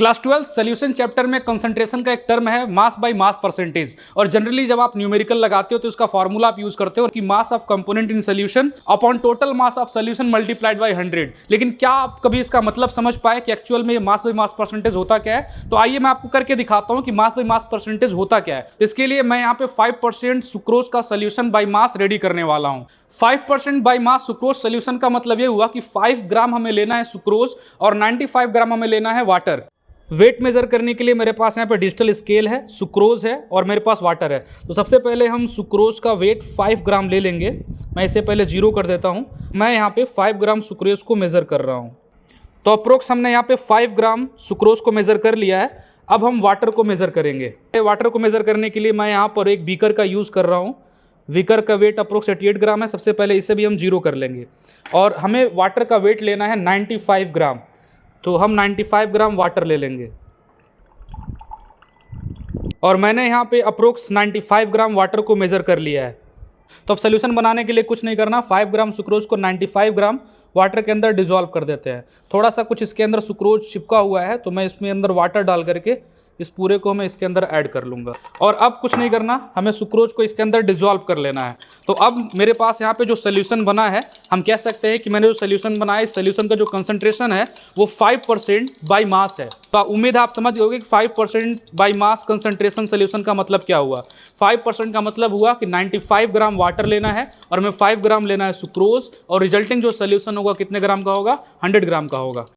Class 12 solution chapter में concentration का एक टर्म है मास बाय मास परसेंटेज। और जनरली जब आप न्यूमेरिकल लगाते हो तो उसका फॉर्मूला आप यूज करते हो कि mass of component in solution upon total mass of solution multiplied by 100। लेकिन क्या आप कभी इसका मतलब समझ पाए कि एक्चुअल में मास बाय मास परसेंटेज होता क्या है? तो आइए मैं आपको करके दिखाता हूं कि मास बाय मास परसेंटेज होता क्या है। इसके लिए मैं यहाँ पे 5% सुक्रोज का सोल्यूशन बाय मास रेडी करने वाला हूं। 5% बाय मास सुक्रोज सोल्यूशन का मतलब ये हुआ कि 5 ग्राम हमें लेना है सुक्रोज और 95 ग्राम हमें लेना है वाटर। वेट मेजर करने के लिए मेरे पास यहाँ पे डिजिटल स्केल है, सुक्रोज है और मेरे पास वाटर है। तो सबसे पहले हम सुक्रोज का वेट 5 ग्राम ले लेंगे। मैं इसे पहले 0 कर देता हूँ। मैं यहाँ पे 5 ग्राम सुक्रोज को मेज़र कर रहा हूँ। तो अप्रोक्स हमने यहाँ पे 5 ग्राम सुक्रोज को मेज़र कर लिया है। अब हम वाटर को मेज़र करेंगे। वाटर को मेज़र करने के लिए मैं यहाँ पर एक बीकर का यूज़ कर रहा हूँ। बीकर का वेट अप्रोक्स 88 ग्राम है। सबसे पहले इसे भी हम 0 कर लेंगे और हमें वाटर का वेट लेना है 95 ग्राम। तो हम 95 ग्राम वाटर ले लेंगे और मैंने यहाँ पे अप्रोक्स 95 ग्राम वाटर को मेज़र कर लिया है। तो अब सोल्यूशन बनाने के लिए कुछ नहीं करना, 5 ग्राम सुक्रोज को 95 ग्राम वाटर के अंदर डिज़ोल्व कर देते हैं। थोड़ा सा कुछ इसके अंदर सुक्रोज चिपका हुआ है तो मैं इसमें अंदर वाटर डाल करके इस पूरे को मैं इसके अंदर ऐड कर लूँगा। और अब कुछ नहीं करना, हमें सुक्रोज को इसके अंदर डिज़ोल्व कर लेना है। तो अब मेरे पास यहाँ पे जो सोल्यूशन बना है, हम कह सकते हैं कि मैंने जो सोल्यूशन बनाया, इस सोल्यूशन का जो कंसंट्रेशन है वो 5% बाय मास है। तो उम्मीद है आप समझ गए कि 5% बाय मास कंसंट्रेशन सोल्यूशन का मतलब क्या हुआ। 5% का मतलब हुआ कि 95 ग्राम वाटर लेना है और हमें 5 ग्राम लेना है सुक्रोज और रिजल्टिंग जो सोल्यूशन होगा कितने ग्राम का होगा? 100 ग्राम का होगा।